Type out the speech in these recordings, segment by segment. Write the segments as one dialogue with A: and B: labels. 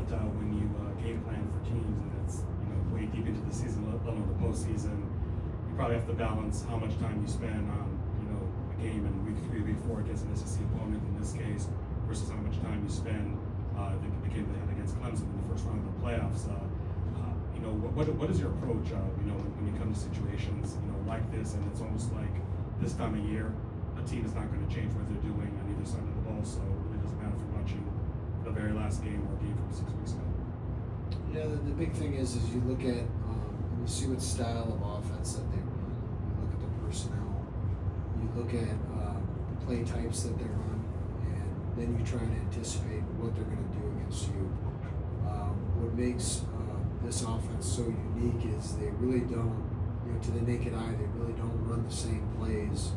A: but when you game plan for teams, and it's way deep into the season, let alone the postseason, you probably have to balance how much time you spend on a game in week 3, week 4 against an SEC opponent in this case, versus how much time you spend the game they had against Clemson in the first round of the playoffs. What is your approach? When you come to situations like this, and it's almost like this time of year, a team is not going to change what they're doing on either side of the ball, so it really doesn't matter if you're watching the very last game or a game from 6 weeks ago.
B: Yeah, the big thing is you look at and you see what style of offense that they run. You look at the personnel. You look at the play types that they run, and then you try to anticipate what they're going to do against you. What makes this offense so unique is they really don't, to the naked eye, they really don't run the same plays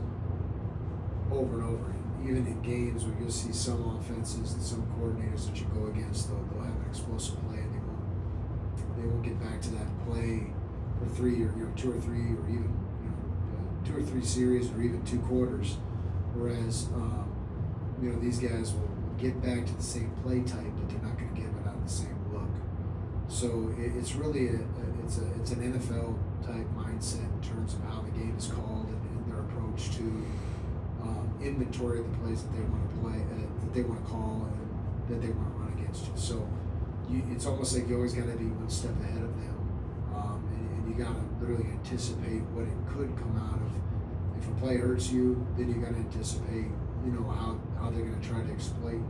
B: over and over. Even in games where you'll see some offenses and some coordinators that you go against, they'll have an explosive play and they won't get back to that play for 3 or 2 or 3 or even 2 or 3 series or even 2 quarters. Whereas these guys will get back to the same play type, but they're not going to give it out the same look. So it's really it's an NFL type mindset in terms of how the game is called and their approach to inventory of the plays that they want to play, that they want to call, and that they want to run against you. So it's almost like you always got to be one step ahead of them, and you got to literally anticipate what it could come out of. If a play hurts you, then you got to anticipate, how they're going to try to exploit,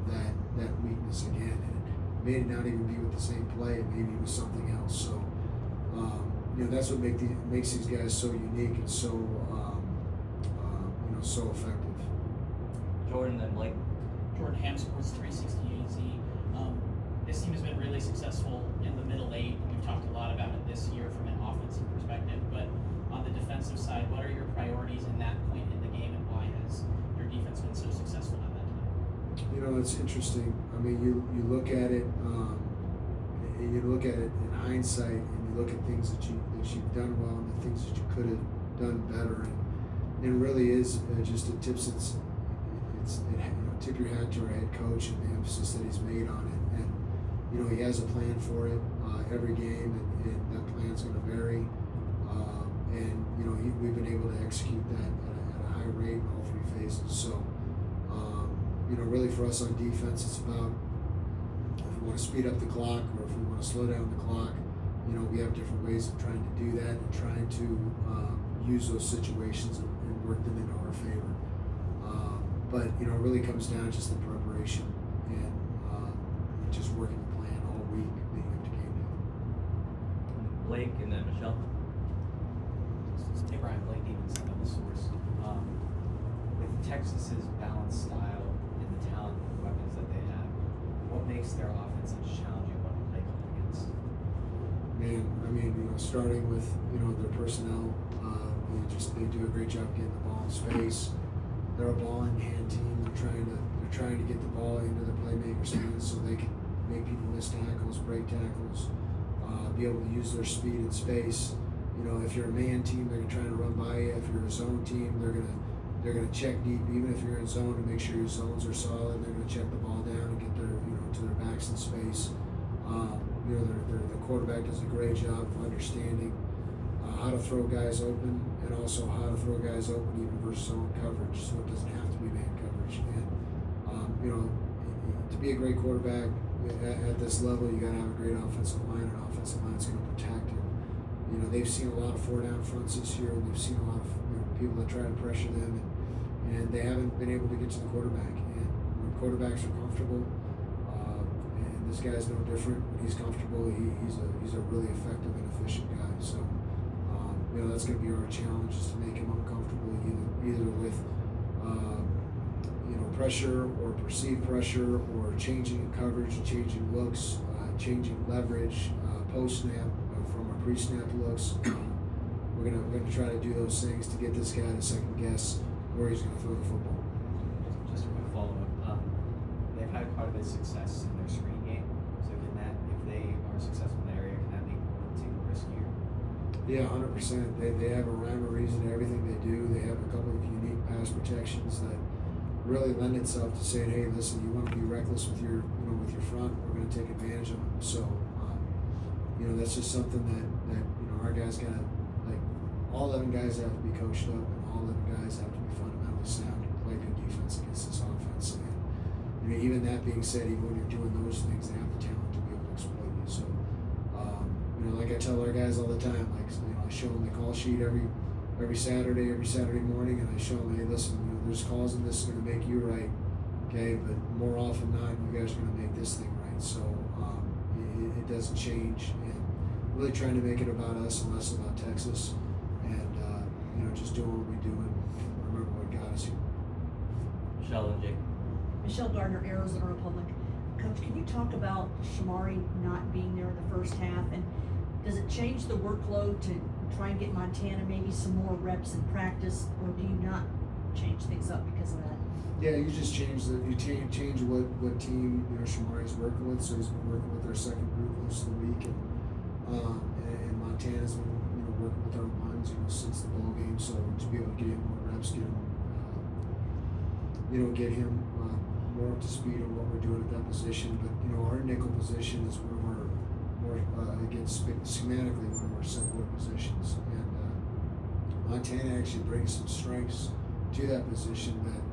B: that weakness again. And it may not even be with the same play, maybe with something else. So, that's what makes these guys so unique and so, so effective.
C: Jordan and Blake.
D: Jordan Ham, Sports 360 AZ. This team has been really successful in the middle 8. We've talked a lot about it this year from an offensive perspective, but on the defensive side, what are your priorities in that point in the game, and why has your defense been so successful at that time?
B: It's interesting. I mean, you look at it, and you look at it in hindsight, and you look at things that you've done well and the things that you could have done better, and it really is just a tip your hat to our head coach and the emphasis that he's made on it. And he has a plan for it every game, and that plan's going to vary. And we've been able to execute that at a high rate in all 3 phases. So really for us on defense, it's about if we want to speed up the clock or if we want to slow down the clock. We have different ways of trying to do that and trying to use those situations and work them into our favor. But it really comes down to just the preparation and just working the plan all week leading up to game day.
C: Blake and then Michelle.
D: Hey Brian, Blake Stevenson on the Source.
E: With Texas's balanced style and the talent and weapons that they have, what makes their offense such a challenging one to play against?
B: Man, I mean, starting with their personnel, they do a great job getting the ball in space. They're a ball in hand team. They're trying to get the ball into their playmakers' hands so they can make people miss tackles, break tackles, be able to use their speed and space. If you're a man team, they're trying to run by you. If you're a zone team, they're gonna check deep, even if you're in zone, to make sure your zones are solid. They're gonna check the ball down and get their to their backs in space. The quarterback does a great job of understanding how to throw guys open, and also how to throw guys open even versus zone coverage, so it doesn't have to be man coverage. And to be a great quarterback at this level, you got to have a great offensive line. An offensive line is going to protect him. They've seen a lot of 4-down fronts this year, and they've seen a lot of people that try to pressure them, and they haven't been able to get to the quarterback. And when quarterbacks are comfortable, and this guy's no different. When he's comfortable, he's a really effective and efficient guy. So. That's going to be our challenge, is to make him uncomfortable either with pressure or perceived pressure, or changing coverage, changing looks, changing leverage, post snap from our pre-snap looks. We're gonna try to do those things to get this guy to second guess where he's going to throw the football.
E: Just a quick follow-up. They've had quite a bit of success in their screen game. So if they are successful in that area, can that make one team riskier?
B: Yeah, 100%. They have a rhyme or reason to everything they do. They have a couple of unique pass protections that really lend itself to saying, hey, listen, you want to be reckless with your front, we're going to take advantage of them. So, that's just something that our guys got to, like, all 11 guys have to be coached up, and all 11 guys have to be fundamentally sound and play good defense against this offense. And even that being said, even when you're doing those things, they have the talent to be able to exploit you. So, like I tell our guys all the time, like, I show them the call sheet every Saturday morning, and I show them, hey, listen, there's calls and this is going to make you right, okay? But more often than not, you guys are going to make this thing right. So it doesn't change, and really trying to make it about us and less about Texas, and just doing what we do and remember what got us here.
C: Michelle and Jake.
F: Michelle Gardner, Arizona Republic. Coach, can you talk about Shamari not being there in the first half, and does it change the workload to try and get Montana maybe some more reps in practice, or do you not change things up because of that?
B: Yeah, you just change what team Shamari's working with. So he's been working with our second group most of the week, and Montana's been working with our ones since the bowl game. So to be able to get him more reps, get him more up to speed on what we're doing at that position. But our nickel position is one of our more again schematically one of our simpler positions, and Montana actually brings some strengths to that position that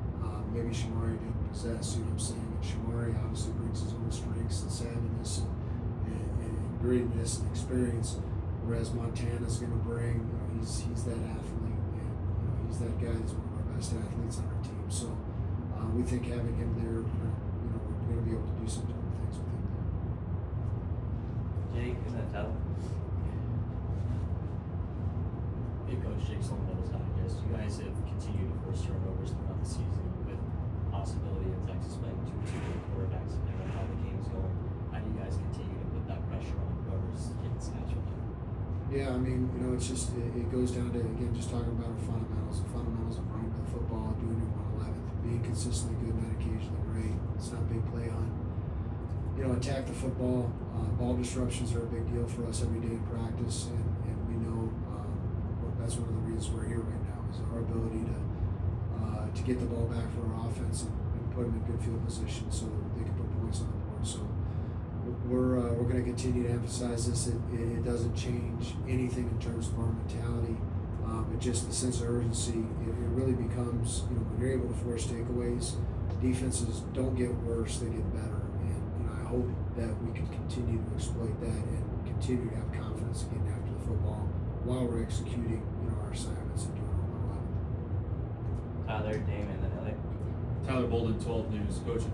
B: maybe Shamari didn't possess. You know what I'm saying? And Shamari obviously brings his own strengths and savviness and grittiness and experience, whereas Montana's going to bring, he's that athlete, and he's that guy that's one of our best athletes on our team. So we think having him there, we're going to be able to do some different things with him there.
C: Jake and then Tyler.
G: Hey Coach, Jake Solomon was Digest. You guys have continued to force turnovers throughout the season with possibility of Texas playing two good quarterbacks and how the game's going. How do you guys continue to put that pressure on whoever's getting snaps with them?
B: Yeah, it's just, it goes down to, again, just talking about our fundamentals. The fundamentals of running the football, doing it 111th, being consistently good, not occasionally great. It's not a big play hunt. Attack the football. Ball disruptions are a big deal for us every day in practice, and we know that's one of the reasons we're here right now, is our ability to get the ball back for our offense and put them in good field position so they can put points on the board. So we're going to continue to emphasize this. It doesn't change anything in terms of our mentality, but just the sense of urgency. It really becomes, when you're able to force takeaways, defenses don't get worse, they get better. And I hope that we can continue to exploit that and continue to have confidence in getting after the football while we're executing our assignments and doing our 111.
C: Tyler, Damon, and Elliot.
G: Tyler Bolden, 12 News. Coach,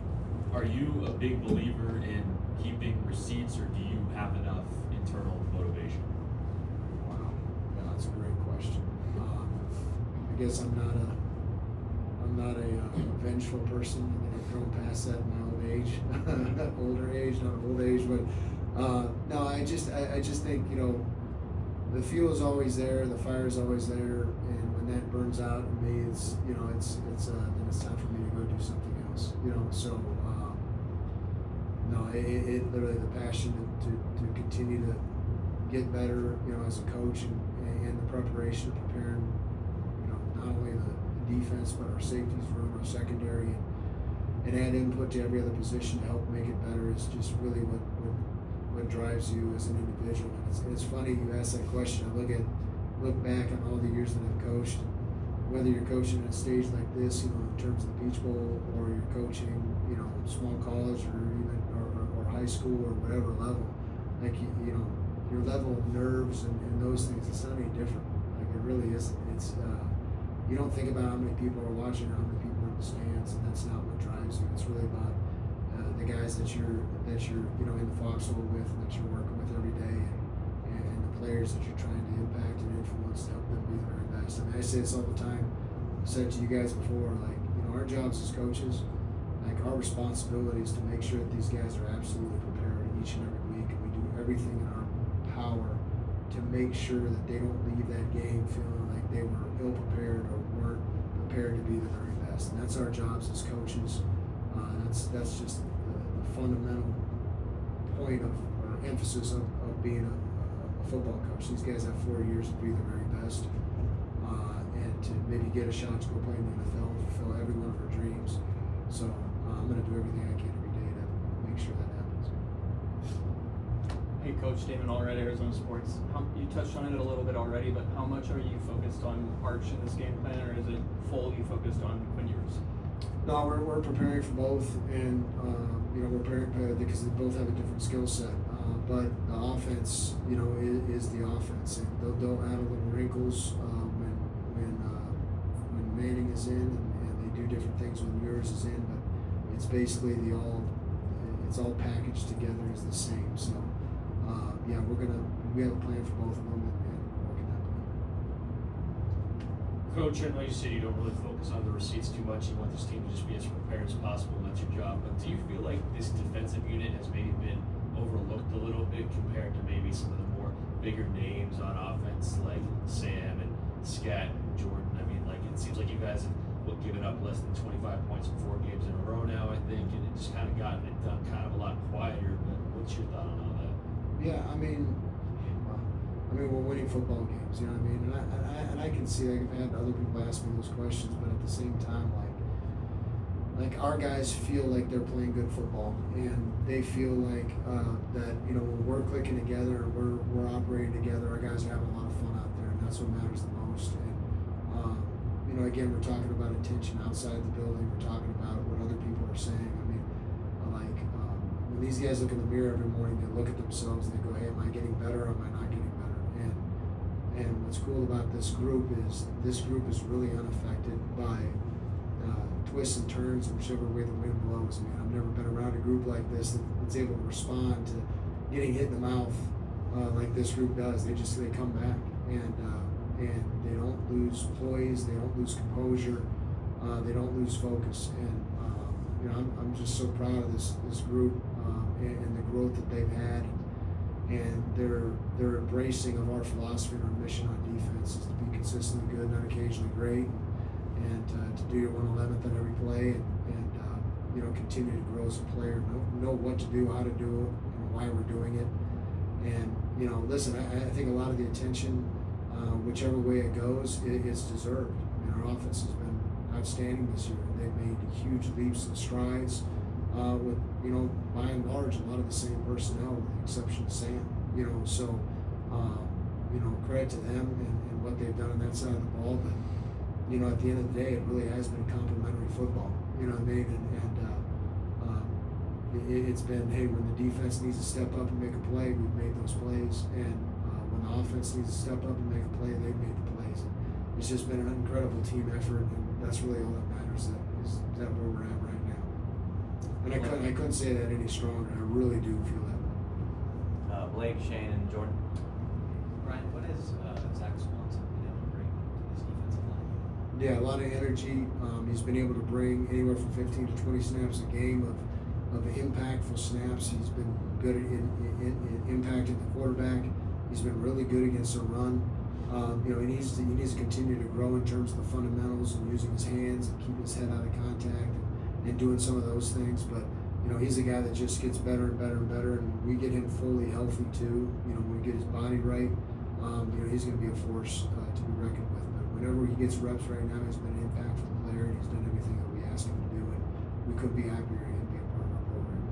G: are you a big believer in keeping receipts, or do you have enough internal motivation?
B: Wow, yeah, that's a great question. I guess I'm not a vengeful person. I think I've grown past that in my old age, older age, not old age, but no, I just think the fuel is always there, the fire is always there, and when that burns out in me, it's then it's time for me to go do something else. So no, it literally the passion to continue to get better, as a coach, and the preparation of preparing, not only the defense but our safeties room, our secondary, and add input to every other position to help make it better is just really what drives you as an individual. And it's funny you ask that question. I look back on all the years that I've coached, whether you're coaching at a stage like this, in terms of the Peach Bowl, or you're coaching, small college or even or high school or whatever level, like your level of nerves and those things, it's not any different. Like it really isn't. It's you don't think about how many people are watching or how many people are in the stands, and that's not what drives you. It's really about the guys that you're in the foxhole with, and that you're working with every day, and the players that you're trying to impact and influence to help them be the very best. I mean, I say this all the time. I've said it to you guys before, like, our jobs as coaches, like, our responsibility is to make sure that these guys are absolutely prepared each and every week, and we do everything in our power to make sure that they don't leave that game feeling like they were ill prepared or weren't prepared to be the very best. And that's our jobs as coaches. That's just the fundamental point of or emphasis of being a football coach. These guys have 4 years to be the very best, and to maybe get a shot to go play in the NFL and fulfill every one of our dreams. So I'm going to do everything I can every day to make sure that happens.
H: Hey, Coach Damon Allred, Arizona Sports. You touched on it a little bit already, but how much are you focused on Arch in this game plan, or is it fully focused on Quiniers?
B: No, we're preparing for both, and we're preparing because they both have a different skill set. But the offense, is the offense, and they'll add a little wrinkles when Manning is in, and they do different things when Muirs is in. But it's basically it's all packaged together as the same. So we have a plan for both of them, and we're working that plan.
G: Coach, I know you said you don't really focus on the receipts too much. You want this team to just be as prepared as possible, and that's your job. But do you feel like this defensive unit has maybe been overlooked a little bit compared to maybe some of the more bigger names on offense like Sam and Scat and Jordan? I mean, like, it seems like you guys have given up less than 25 points in 4 games in a row now, I think, and it just kind of gotten it done kind of a lot quieter. But what's your thought on all that?
B: Yeah, I mean, we're winning football games, you know what I mean? And I can see, like, I've had other people ask me those questions, but at the same time, like our guys feel like they're playing good football, and they feel like that, when we're clicking together and we're operating together, our guys are having a lot of fun out there, and that's what matters the most. And again, we're talking about attention outside the building. We're talking about what other people are saying. I mean, when these guys look in the mirror every morning, they look at themselves and they go, "Hey, am I getting better? Or am I not getting better?" And what's cool about this group is really unaffected by twists and turns, whichever way the wind blows. I mean, I've never been around a group like this that's able to respond to getting hit in the mouth like this group does. They come back, and they don't lose poise, they don't lose composure, they don't lose focus. And I'm just so proud of this group and the growth that they've had, and their embracing of our philosophy and our mission on defense is to be consistently good, not occasionally great, and to do your 1/11th on every play, and continue to grow as a player, know what to do, how to do it, why we're doing it. And listen, I think a lot of the attention, whichever way it goes, it's deserved. I mean, our offense has been outstanding this year. They've made huge leaps and strides with, by and large, a lot of the same personnel, with the exception of Sam. So credit to them and what they've done on that side of the ball. But at the end of the day, it really has been complimentary football. You know what I mean? It's been, hey, when the defense needs to step up and make a play, we've made those plays, and when the offense needs to step up and make a play, they've made the plays. It's just been an incredible team effort, and that's really all that matters. Is that where we're at right now? And I couldn't say that any stronger. I really do feel that way.
C: Blake, Shane, and Jordan.
E: Brian, what has Zach Swanson been able to bring to this defensive line?
B: Yeah, a lot of energy. He's been able to bring anywhere from 15 to 20 snaps a game of impactful snaps. He's been good in impacting the quarterback. He's been really good against the run. He needs to continue to grow in terms of the fundamentals and using his hands and keeping his head out of contact and doing some of those things. But he's a guy that just gets better and better and better, and we get him fully healthy too. When we get his body right, he's going to be a force to be reckoned with. But whenever he gets reps right now, he's been an impactful player, and he's done everything that we asked him to do, and we couldn't be happier to be a part of our program.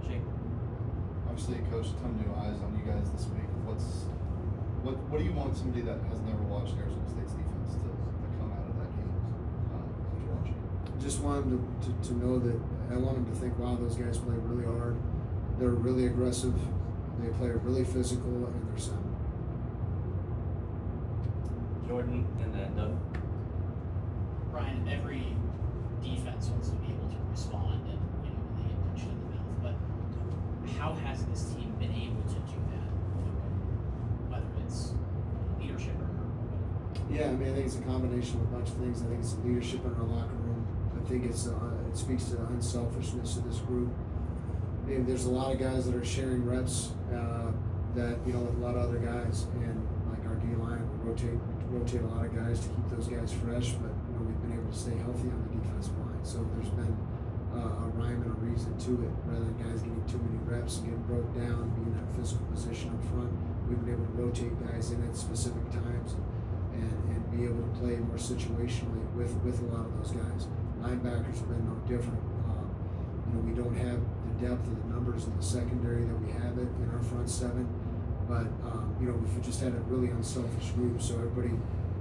C: Shane.
I: Obviously, Coach, a ton of new eyes on you guys this week. What do you want somebody that has never watched Arizona State's defense to come out of that game after watching?
B: Just want them to know that I want them to think, wow, those guys play really hard. They're really aggressive. They play really physical, and they're sound.
C: Jordan, and then Doug.
D: Brian, every defense wants to be able to respond and when they get punched in the mouth. But how has this team been able to do that? Whether it's leadership or whatever.
B: Yeah, I think it's a combination of a bunch of things. I think it's leadership in our locker room. I think it speaks to the unselfishness of this group. There's a lot of guys that are sharing reps that with a lot of other guys, and like our D line, we rotate a lot of guys to keep those guys fresh. But we've been able to stay healthy on the defensive line, so there's been a rhyme and a reason to it. Rather than guys getting too many reps and getting broke down, being in that physical position up front, we've been able to rotate guys in at specific times and be able to play more situationally with a lot of those guys. Linebackers have been no different. You know, we don't have the depth of the numbers in the secondary that we have it in our front seven. But, you know, we've just had a really unselfish group. So everybody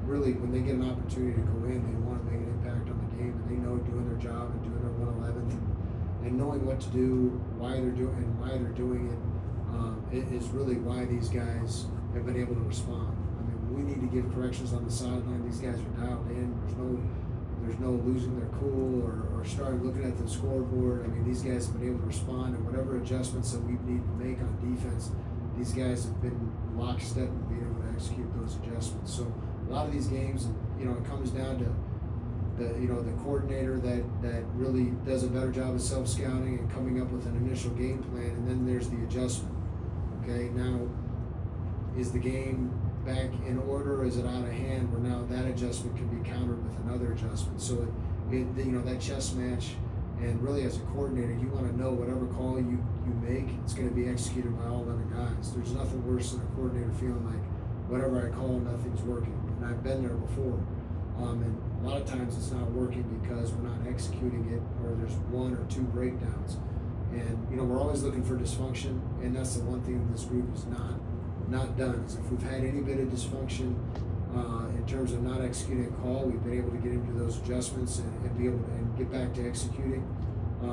B: really, when they get an opportunity to go in, they want to make an impact on the game. And they know doing their job and doing their 111th and knowing what to do, why they're doing it is really why these guys have been able to respond. I mean, when we need to give corrections on the sideline, these guys are dialed in. There's no losing their cool or starting looking at the scoreboard. I mean, these guys have been able to respond, and whatever adjustments that we need to make on defense, these guys have been lockstep in being able to execute those adjustments. So a lot of these games, you know, it comes down to the coordinator that really does a better job of self-scouting and coming up with an initial game plan, and then there's the adjustment. Okay, now is the game back in order, or is it out of hand, where now that adjustment can be countered with another adjustment? So you know, that chess match, and really as a coordinator, you want to know whatever call you make, it's going to be executed by all 11 guys. There's nothing worse than a coordinator feeling like whatever I call, nothing's working. And I've been there before. And a lot of times it's not working because we're not executing it, or there's one or two breakdowns. And you know, we're always looking for dysfunction, and that's the one thing this group is not done. Is if we've had any bit of dysfunction in terms of not executing a call, we've been able to get into those adjustments and be able to get back to executing. You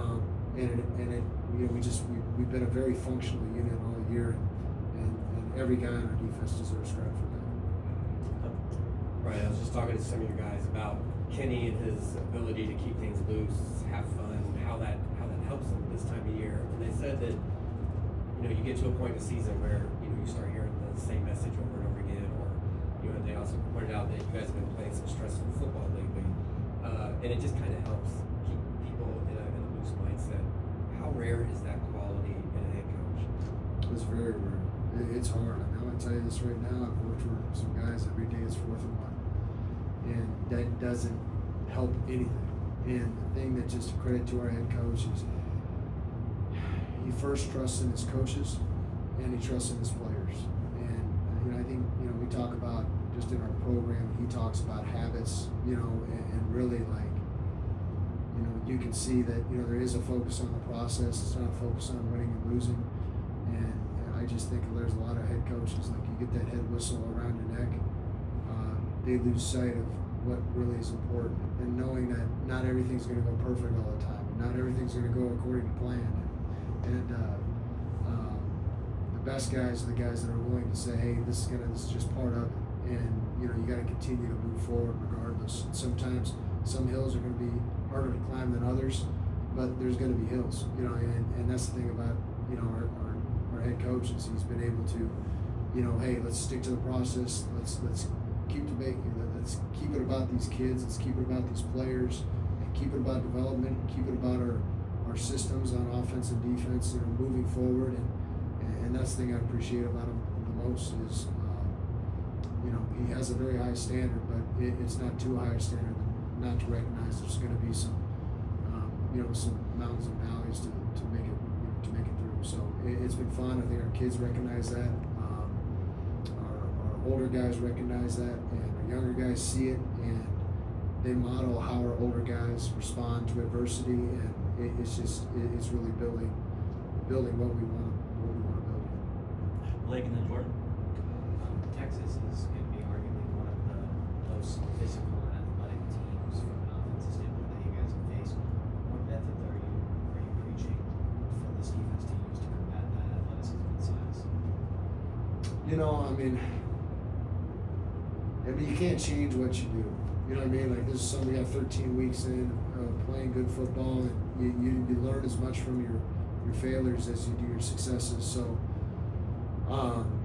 B: know, we've been a very functional unit all year, and every guy on our defense deserves credit for that.
J: Right, I was just talking to some of your guys about Kenny and his ability to keep things loose, have fun, how that helps him this time of year. And they said that, you know, you get to a point in the season where, you know, you start hearing the same message over and over again, or, you know, they also pointed out that you guys have been playing some stressful football lately, and it just kind of helps keep people in a loose mindset. How rare is that quality in a head coach?
B: It's very rare. It's hard. I mean, I'm gonna tell you this right now. I've worked for some guys every day. It's 4th and 1, and that doesn't help anything. And the thing that just a credit to our head coach is he first trusts in his coaches and he trusts in his players. And you know, I think, you know, we talk about just in our program, he talks about habits, you know, and really, like, you know, you can see that, you know, there is a focus on the process. It's not a focus on winning and losing. And I just think there's a lot of head coaches, like, you get that head whistle around your neck, they lose sight of what really is important, and knowing that not everything's going to go perfect all the time, not everything's going to go according to plan, and the best guys are the guys that are willing to say, hey, this is just part of it, and you know, you got to continue to move forward regardless. And sometimes some hills are going to be harder to climb than others, but there's going to be hills, you know, and that's the thing about, you know, our head coach is he's been able to, you know, hey, let's stick to the process, let's keep let's keep it about these kids, let's keep it about these players, and keep it about development, keep it about our systems on offense and defense, you know, moving forward. And that's the thing I appreciate about him the most is, you know, he has a very high standard, but it's not too high a standard not to recognize there's going to be some, you know, some mountains and valleys to make it, you know, to make it through. So it's been fun. I think our kids recognize that. Our older guys recognize that, and our younger guys see it, and they model how our older guys respond to adversity, and it's really building what we want to build.
C: Blake and then Jordan.
E: Texas is going to be arguably one of the most physical and athletic teams from an offensive standpoint that you guys have faced. What method are you preaching for this defense to use to combat that athleticism and size?
B: You know, I mean, you can't change what you do. You know what I mean? Like, this is something we have 13 weeks in playing good football, and you learn as much from your failures as you do your successes. So,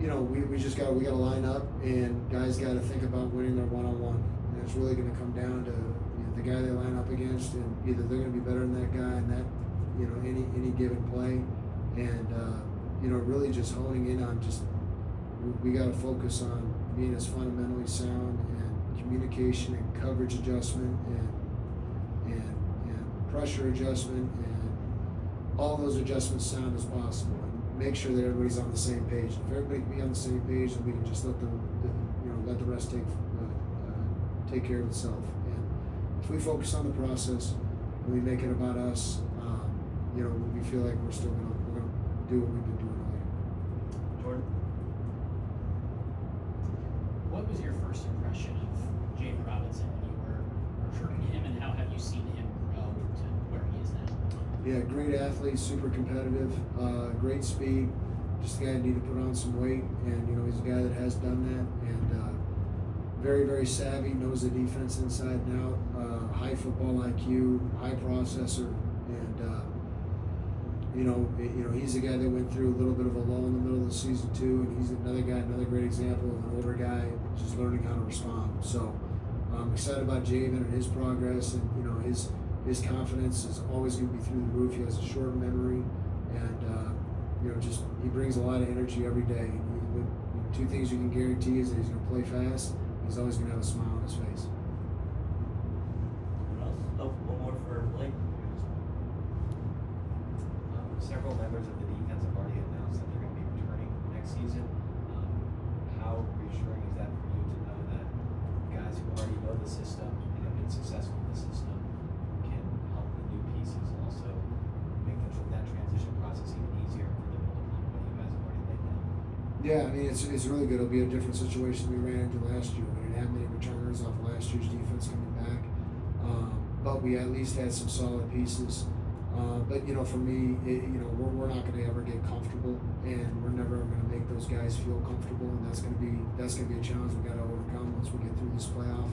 B: you know, we got to line up, and guys got to think about winning their one-on-one. And it's really going to come down to, you know, the guy they line up against, and either they're going to be better than that guy in that, you know, any given play, and you know, really just honing in on just we got to focus on being as fundamentally sound and communication and coverage adjustment and pressure adjustment and all those adjustments sound as possible, and make sure that everybody's on the same page. If everybody can be on the same page, then we can just let the rest take care of itself. And if we focus on the process, we make it about us. You know, we feel like we're gonna do what we've been doing all year.
G: Jordan?
D: What was your first impression of Jaden Robinson when you were recruiting him, and how have you seen him grow to where he is now?
B: Yeah, great athlete, super competitive, great speed. Just a guy that needed to put on some weight, and you know he's a guy that has done that, and very, very savvy, knows the defense inside and out. High football IQ, high processor, and you know he's a guy that went through a little bit of a lull in the middle of the season too, and he's another guy, another great example of an older guy just learning how to respond. So I'm excited about Javen and his progress, and you know his confidence is always going to be through the roof. He has a short memory, and you know just he brings a lot of energy every day. Two things you can guarantee is that he's going to play fast. He's always going to have a smile on his face.
G: Anyone else? Oh, one more for Blake.
E: Several members of the defense have already announced that they're going to be returning next season. How reassuring is that for you to know that guys who already know the system and have been successful in the system can help the new pieces also make that transition process even easier for them to build upon what you guys have already laid down?
B: Yeah, I mean it's really good. It'll be a different situation we ran into last year. We didn't have many returners off last year's defense coming back, but we at least had some solid pieces. But you know, for me, we're not going to ever get comfortable, and we're never going to make those guys feel comfortable, and that's going to be a challenge we got to overcome once we get through this playoff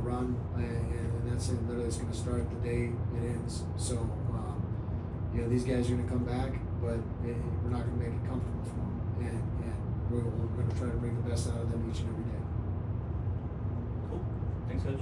B: run, and that's it. Literally, it's going to start the day it ends. So, you know, these guys are going to come back, but we're not going to make it comfortable for them, and we're going to try to bring the best out of them each and every day.
G: Cool. Thanks, Coach.